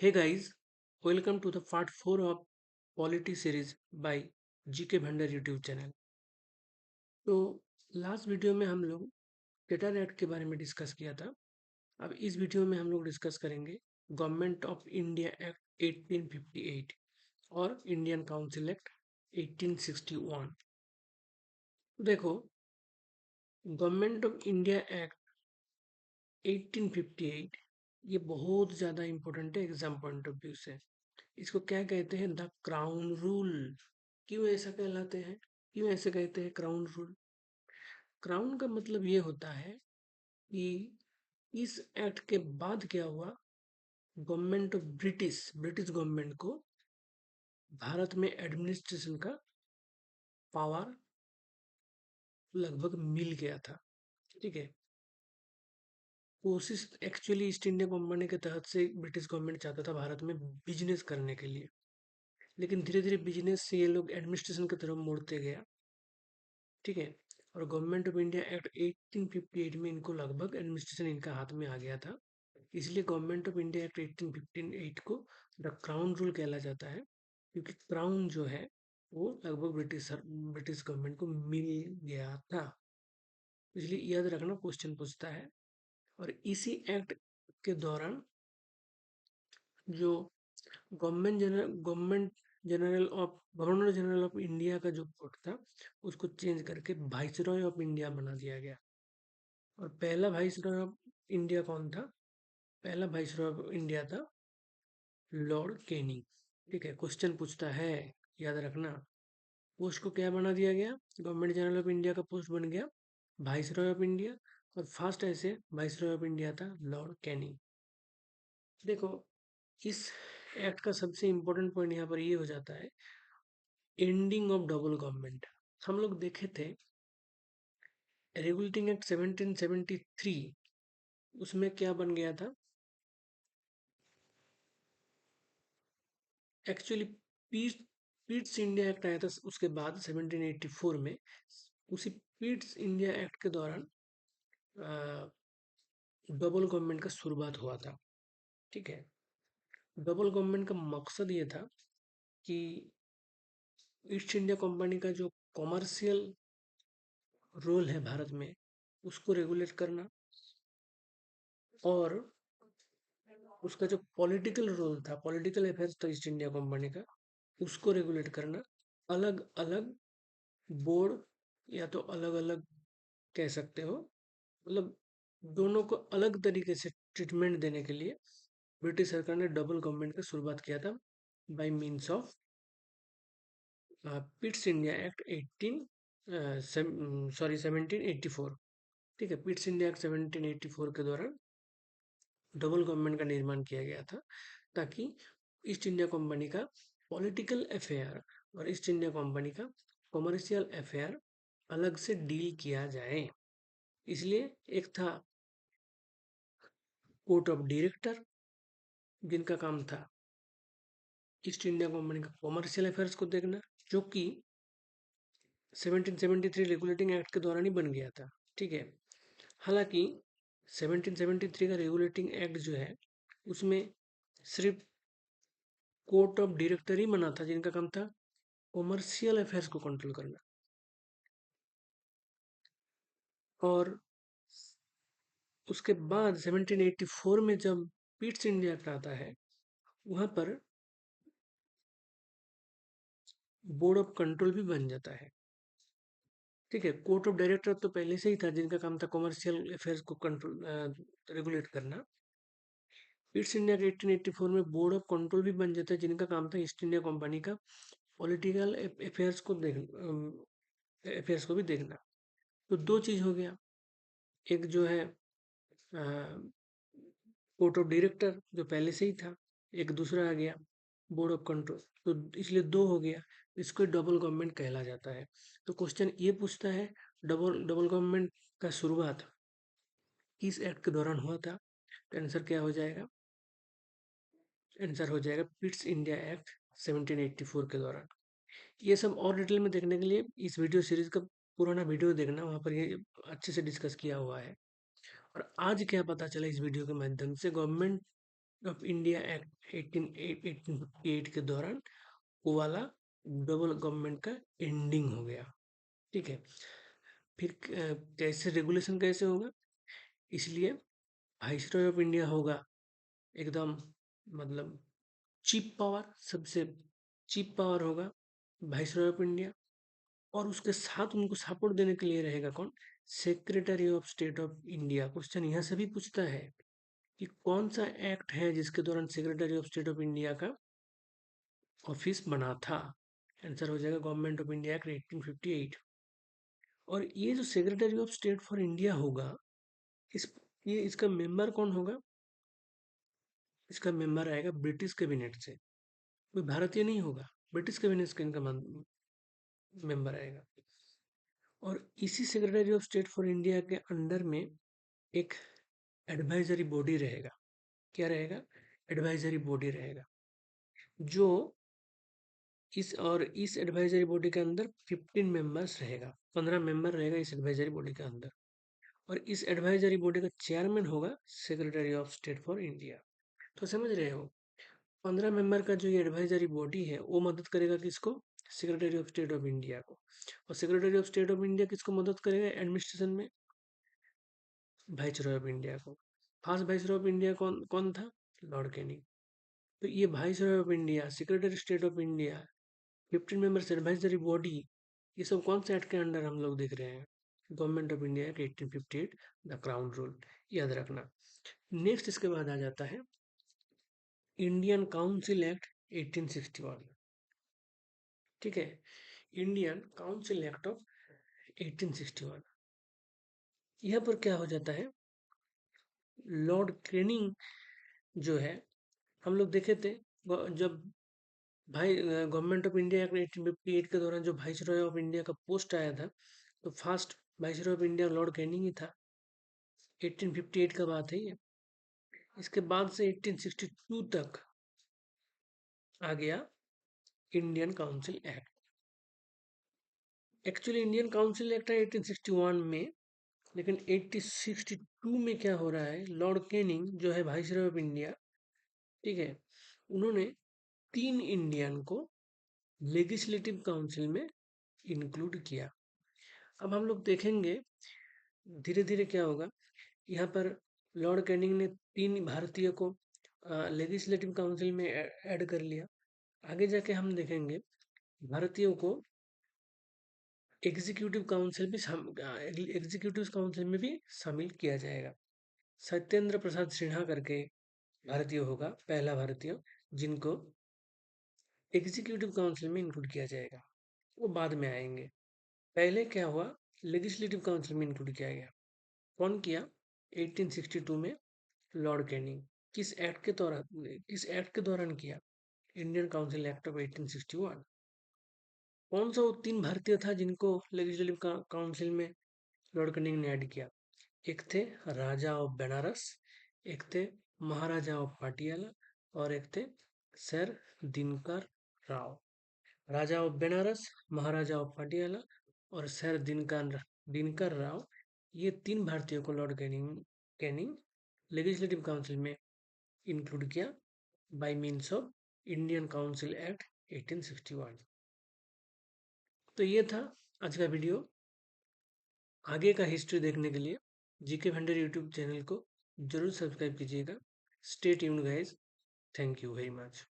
Hey guys, welcome to the part 4 of Polity series by GK Bhandar YouTube channel. तो last video में हम लोग data act के बारे में डिस्कस किया था। अब इस वीडियो में हम लोग डिस्कस करेंगे गवर्नमेंट ऑफ इंडिया एक्ट 1858 और इंडियन काउंसिल एक्ट 1861। देखो, गवर्नमेंट ऑफ इंडिया एक्ट 1858 ये बहुत ज़्यादा इम्पोर्टेंट है एग्जाम पॉइंट ऑफ व्यू से। इसको क्या कहते हैं? The crown rule. क्यों ऐसा कहलाते हैं? क्यों ऐसे कहते हैं क्राउन रूल? क्राउन का मतलब ये होता है कि इस एक्ट के बाद क्या हुआ, government of British British government को भारत में एडमिनिस्ट्रेशन का पावर लगभग मिल गया था। ठीक है। कोशिश एक्चुअली ईस्ट इंडिया कंपनी के तहत से ब्रिटिश गवर्नमेंट चाहता था भारत में बिजनेस करने के लिए, लेकिन धीरे धीरे बिजनेस से ये लोग एडमिनिस्ट्रेशन की तरफ मुड़ते गया। ठीक है। और गवर्नमेंट ऑफ इंडिया एक्ट 1858 में इनको लगभग एडमिनिस्ट्रेशन इनका हाथ में आ गया था। इसलिए गवर्नमेंट ऑफ इंडिया एक्ट 1858 को द क्राउन रूल कहला जाता है, क्योंकि क्राउन जो है वो लगभग ब्रिटिश गवर्नमेंट को मिल गया था। इसलिए याद रखना, क्वेश्चन पूछता है। और इसी एक्ट के दौरान जो गवर्नर जनरल ऑफ इंडिया का जो कोड था उसको चेंज करके वाइसरॉय ऑफ इंडिया बना दिया गया। और पहला वाइसरॉय ऑफ इंडिया कौन था? पहला वाइसरॉय ऑफ इंडिया था लॉर्ड कैनिंग। ठीक है। क्वेश्चन पूछता है, याद रखना, पोस्ट को क्या बना दिया गया? गवर्नमेंट जनरल ऑफ इंडिया का पोस्ट बन गया वाइसरॉय ऑफ इंडिया। और फर्स्ट ऐसे वाइसरॉय ऑफ इंडिया था लॉर्ड कैनिंग। देखो, इस एक्ट का सबसे इम्पोर्टेंट पॉइंट यहाँ पर ये हो जाता है, एंडिंग ऑफ डबल गवर्नमेंट। हम लोग देखे थे रेगुलेटिंग एक्ट 1773, उसमें क्या बन गया था? एक्चुअली पीस पीट्स इंडिया एक्ट आया था उसके बाद 1784 में। उसी पीट्स इंडिया एक्ट के दौरान डबल गवर्नमेंट का शुरुआत हुआ था। ठीक है। डबल गवर्नमेंट का मकसद ये था कि ईस्ट इंडिया कंपनी का जो कॉमर्शियल रोल है भारत में उसको रेगुलेट करना, और उसका जो पॉलिटिकल रोल था, पॉलिटिकल अफेयर्स था ईस्ट इंडिया कंपनी का, उसको रेगुलेट करना। अलग अलग बोर्ड, या तो अलग अलग कह सकते हो, मतलब दोनों को अलग तरीके से ट्रीटमेंट देने के लिए ब्रिटिश सरकार ने डबल गवर्नमेंट का शुरुआत किया था by means of Pitt's India act 1784। ठीक है। पिट्स इंडिया एक्ट 1784 के दौरान डबल गवर्नमेंट का निर्माण किया गया था, ताकि ईस्ट इंडिया कंपनी का पॉलिटिकल अफेयर और ईस्ट इंडिया कंपनी का कमर्शियल अफेयर अलग से डील किया जाए। इसलिए एक था कोर्ट ऑफ डायरेक्टर, जिनका काम था ईस्ट इंडिया कंपनी का कॉमर्शियल अफेयर्स को देखना, जो कि 1773 रेगुलेटिंग एक्ट के दौरान ही बन गया था। ठीक है। हालांकि 1773 का रेगुलेटिंग एक्ट जो है उसमें सिर्फ कोर्ट ऑफ डायरेक्टर ही बना था, जिनका काम था कॉमर्शियल अफेयर्स को कंट्रोल करना। और उसके बाद 1784 में जब पिट्स इंडिया एक्ट आता है, वहां पर बोर्ड ऑफ कंट्रोल भी बन जाता है। ठीक है। कोर्ट ऑफ डायरेक्टर तो पहले से ही था, जिनका काम था कमर्शियल अफेयर्स को कंट्रोल रेगुलेट करना। ईस्ट इंडिया के 1884 में बोर्ड ऑफ कंट्रोल भी बन जाता है, जिनका काम था ईस्ट इंडिया कंपनी का पॉलिटिकल अफेयर्स को भी देखना। तो दो चीज हो गया, एक जो है कोर्ट ऑफ डायरेक्टर जो पहले से ही था, एक दूसरा आ गया बोर्ड ऑफ कंट्रोल, तो इसलिए दो हो गया। इसको डबल गवर्नमेंट कहला जाता है। तो क्वेश्चन ये पूछता है, डबल डबल गवर्नमेंट का शुरुआत किस एक्ट के दौरान हुआ था? तो आंसर क्या हो जाएगा? आंसर हो जाएगा पिट्स इंडिया एक्ट 1784 के दौरान। ये सब और डिटेल में देखने के लिए इस वीडियो सीरीज का पुराना वीडियो देखना, वहाँ पर ये अच्छे से डिस्कस किया हुआ है। और आज क्या पता चला इस वीडियो के माध्यम से, गवर्नमेंट ऑफ इंडिया एक्ट 1858 के दौरान वो वाला डबल गवर्नमेंट का एंडिंग हो गया। ठीक है। फिर कैसे रेगुलेशन कैसे होगा? इसलिए वाइसरॉय ऑफ इंडिया होगा एकदम, मतलब चीप पावर, सबसे चीप पावर होगा वाइसरॉय ऑफ इंडिया। और उसके साथ उनको सपोर्ट देने के लिए रहेगा कौन? Secretary of state of India. Question यहाँ से भी पूछता है कि कौन सा एक्ट है जिसके दौरान secretary of state of India का ऑफिस बना था? आंसर हो जाएगा गवर्नमेंट ऑफ इंडिया एक्ट 1858। और ये जो secretary of state for India होगा, इस ये इसका मेंबर कौन होगा? इसका मेंबर आएगा ब्रिटिश कैबिनेट से, कोई भारतीय नहीं होगा, ब्रिटिश कैबिनेट का इनका मेंबर आएगा। और इसी secretary of state for India के अंडर में एक एडवाइजरी बॉडी रहेगा। क्या रहेगा? एडवाइजरी बॉडी रहेगा, जो इस एडवाइजरी बॉडी के अंदर 15 मेंबर्स रहेगा, 15 मेंबर रहेगा इस एडवाइजरी बॉडी के अंदर। और इस एडवाइजरी बॉडी का चेयरमैन होगा secretary of state for India. तो समझ रहे हो, 15 मेंबर का जो ये एडवाइजरी बॉडी है वो मदद करेगा किसको? Secretary of state of India को। और secretary of state of India किसको मदद करेगा एडमिनिस्ट्रेशन में? वाइसरॉय ऑफ इंडिया को। फर्स्ट वाइसरॉय ऑफ इंडिया कौन कौन था? Lord Canning. तो ये viceroy of India, secretary state of India, 15 members advisory body, ये सब कौन से एक्ट के अंडर हम लोग देख रहे हैं? Government of India act 1858, the crown rule, याद रखना। नेक्स्ट इसके बाद आ जाता है इंडियन काउंसिल एक्ट 1861। ठीक है, इंडियन काउंसिल एक्ट ऑफ 1861। यहाँ पर क्या हो जाता है, लॉर्ड कैनिंग जो है, हम लोग देखे थे जब भाई गवर्नमेंट ऑफ इंडिया एक्ट 1858 के दौरान जो वाइसरॉय ऑफ इंडिया का पोस्ट आया था, तो first viceroy of India Lord Canning ही था। 1858 का बात है ये। इसके बाद से 1862 तक आ गया Indian council act. Actually Indian council act है 1861 में, लेकिन 1862 में क्या हो रहा है, लॉर्ड कैनिंग जो है वाइसरॉय ऑफ इंडिया, ठीक है, उन्होंने 3 इंडियन को लेजिस्लेटिव काउंसिल में इंक्लूड किया। अब हम लोग देखेंगे धीरे धीरे क्या होगा। यहाँ पर लॉर्ड कैनिंग ने 3 भारतीय को लेजिस्लेटिव काउंसिल में ऐड कर लिया। आगे जाके हम देखेंगे भारतीयों को एग्जीक्यूटिव काउंसिल में भी शामिल किया जाएगा। सत्येंद्र प्रसाद सिन्हा करके भारतीय होगा, पहला भारतीय जिनको एग्जीक्यूटिव काउंसिल में इंक्लूड किया जाएगा, वो बाद में आएंगे। पहले क्या हुआ, लेजिस्लेटिव काउंसिल में इंक्लूड किया गया। कौन किया? 1862 में लॉर्ड कैनिंग। किस एक्ट के दौरान किया? Indian council act of 1861। कौन सा वो 3 भारतीय था जिनको लेजिस्लेटिव काउंसिल में लॉर्ड कैनिंग ने ऐड किया? एक थे राजा ऑफ बनारस, एक थे महाराजा ऑफ पाटियाला, और एक थे sir Dinkar Rao. Raja of Banaras, Maharaja of Patiala और सर दिनकर दिनकर राव, ये 3 भारतीयों को लॉर्ड कैनिंग लेजिस्लेटिव काउंसिल में इंक्लूड किया bye means of Indian council act 1861। तो ये था आज का वीडियो। आगे का हिस्ट्री देखने के लिए जीके वेंडर यूट्यूब चैनल को जरूर सब्सक्राइब कीजिएगा। Stay tuned guys, thank you very much.